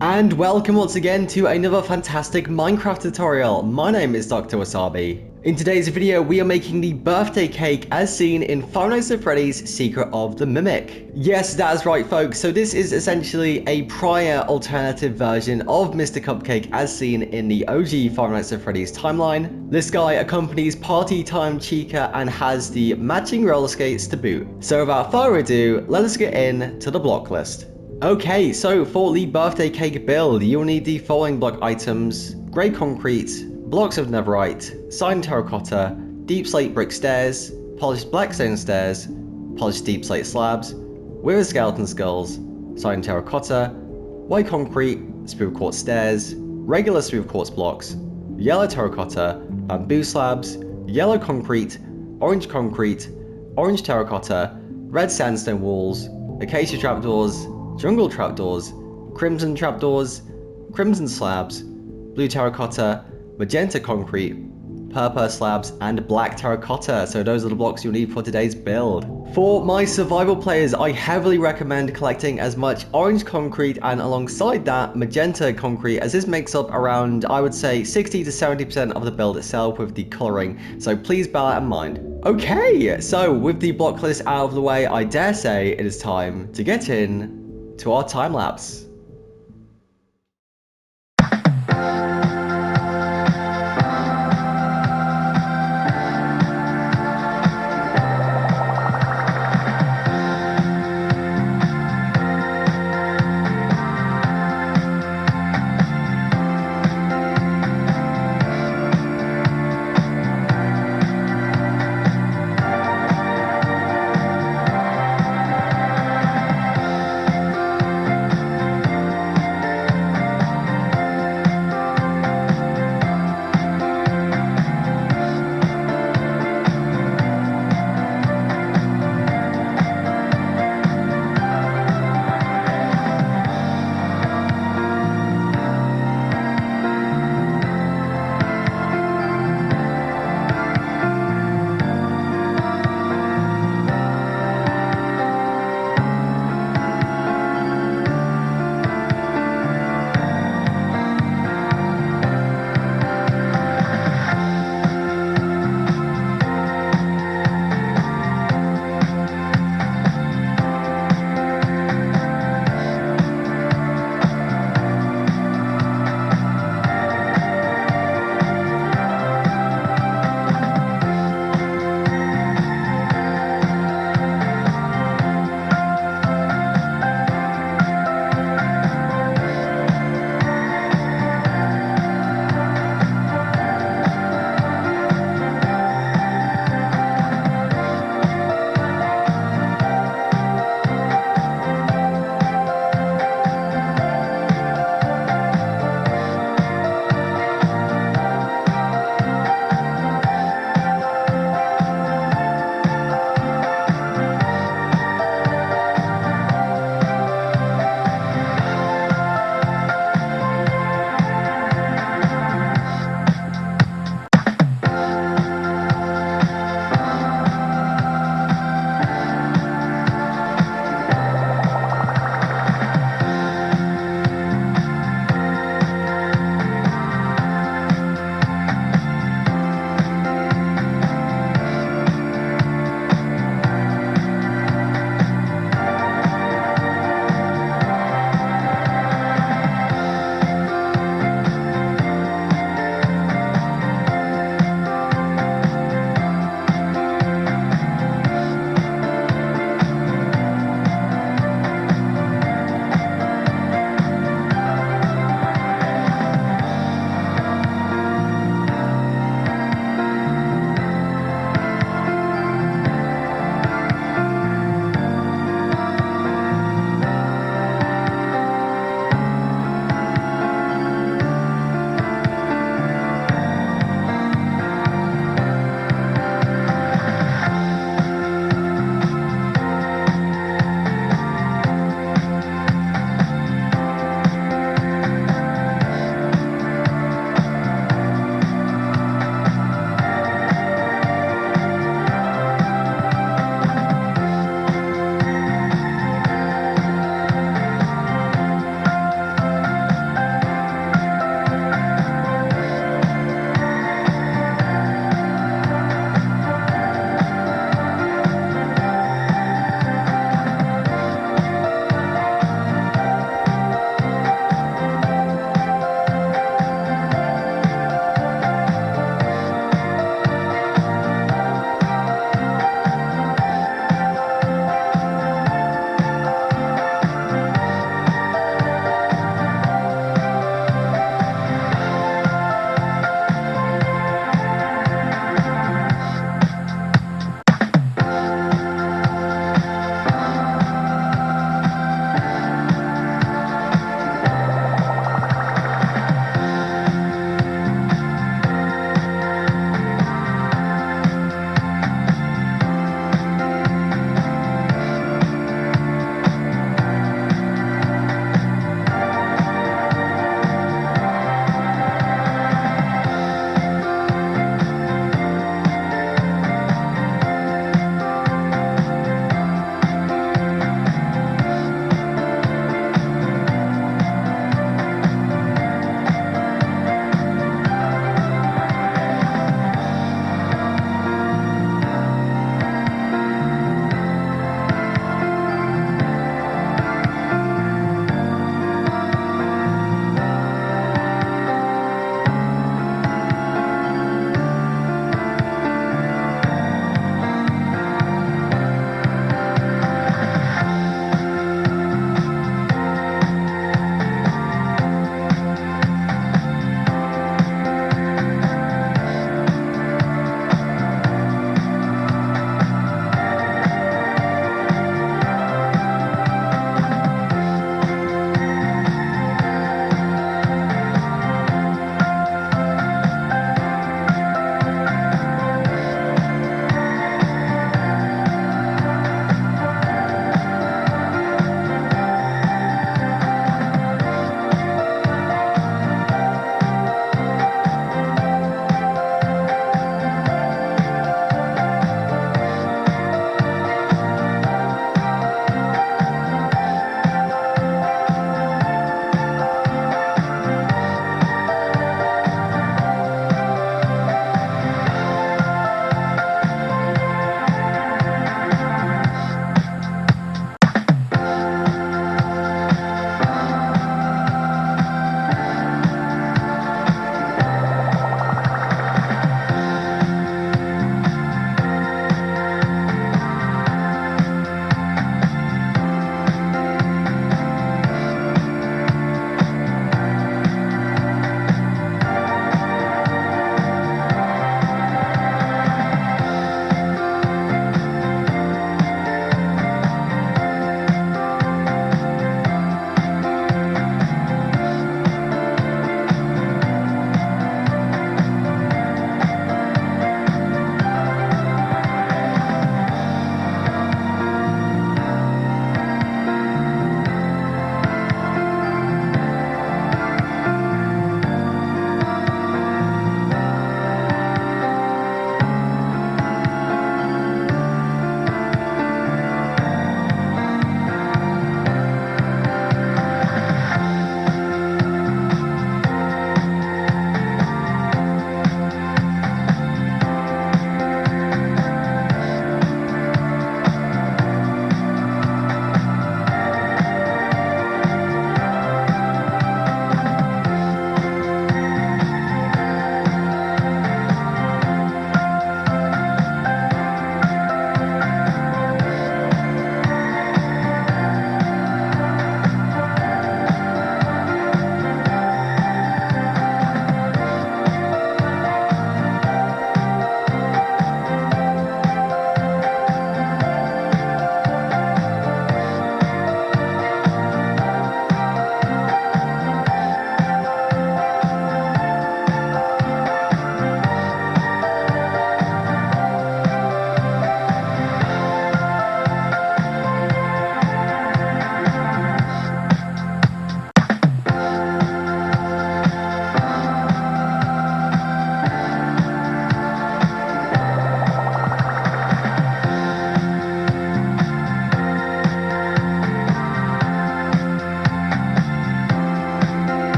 And welcome once again to another fantastic Minecraft tutorial. My name is Dr. Wasabi. In today's video, we are making the birthday cake as seen in Five Nights at Freddy's Secret of the Mimic. Yes, that is right, folks. So this is essentially a prior alternative version of Mr. Cupcake as seen in the OG Five Nights at Freddy's timeline. This guy accompanies Party Time Chica and has the matching roller skates to boot. So without further ado, let us get into the block list. Okay, so for the birthday cake build, you'll need the following block items: grey concrete, blocks of netherite, cyan terracotta, deep slate brick stairs, polished black stone stairs, polished deep slate slabs, with skeleton skulls, cyan terracotta, white concrete, smooth quartz stairs, regular smooth quartz blocks, yellow terracotta, bamboo slabs, yellow concrete, orange terracotta, red sandstone walls, acacia trapdoors, jungle trapdoors, crimson trapdoors, crimson slabs, blue terracotta, magenta concrete, purple slabs, and black terracotta. So those are the blocks you'll need for today's build. For my survival players, I heavily recommend collecting as much orange concrete and alongside that magenta concrete, as this makes up around, I would say, 60 to 70% of the build itself with the coloring. So please bear that in mind. Okay, so with the block list out of the way, I dare say it is time to get in to our time lapse.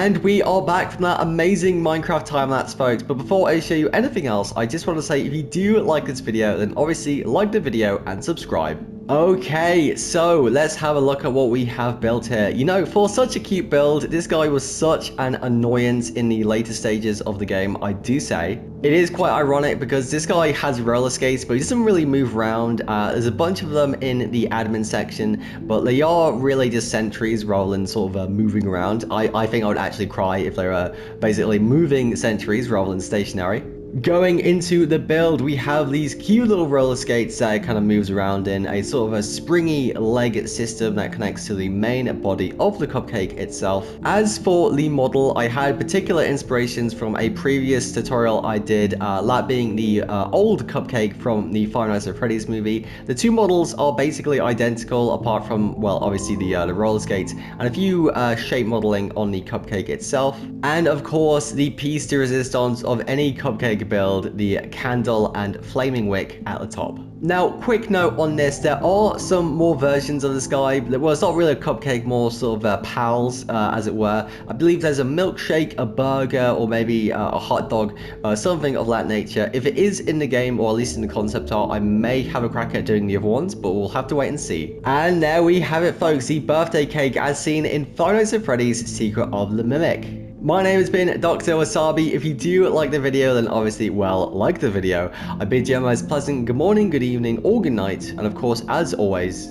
And we are back from that amazing Minecraft time-lapse, folks. But before I show you anything else, I just want to say if you do like this video, then obviously like the video and subscribe. Okay, so let's have a look at what we have built here. You know, for such a cute build, this guy was such an annoyance in the later stages of the game, I do say. It is quite ironic because this guy has roller skates, but he doesn't really move around. There's a bunch of them in the admin section, but they are really just sentries rather than sort of moving around. I think I would actually cry if they were basically moving sentries rather than stationary. Going into the build, we have these cute little roller skates that it kind of moves around in, a sort of a springy leg system that connects to the main body of the cupcake itself. As for the model, I had particular inspirations from a previous tutorial I did, that being the old cupcake from the Five Nights at Freddy's movie. The two models are basically identical apart from, well, obviously the roller skates and a few shape modeling on the cupcake itself. And of course, the piece de resistance of any cupcake build, the candle and flaming wick at the top. Now, quick note on this, there are some more versions of this guy. Well, it's not really a cupcake, more sort of pals, as it were. I believe there's a milkshake, a burger, or maybe a hot dog, something of that nature. If it is in the game, or at least in the concept art, I may have a crack at doing the other ones, but we'll have to wait and see. And there we have it, folks, the birthday cake as seen in Five Nights at Freddy's Secret of the Mimic. My name has been Dr. Wasabi. If you do like the video, then obviously, well, like the video. I bid you a most pleasant good morning, good evening, or good night. And of course, as always,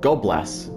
God bless.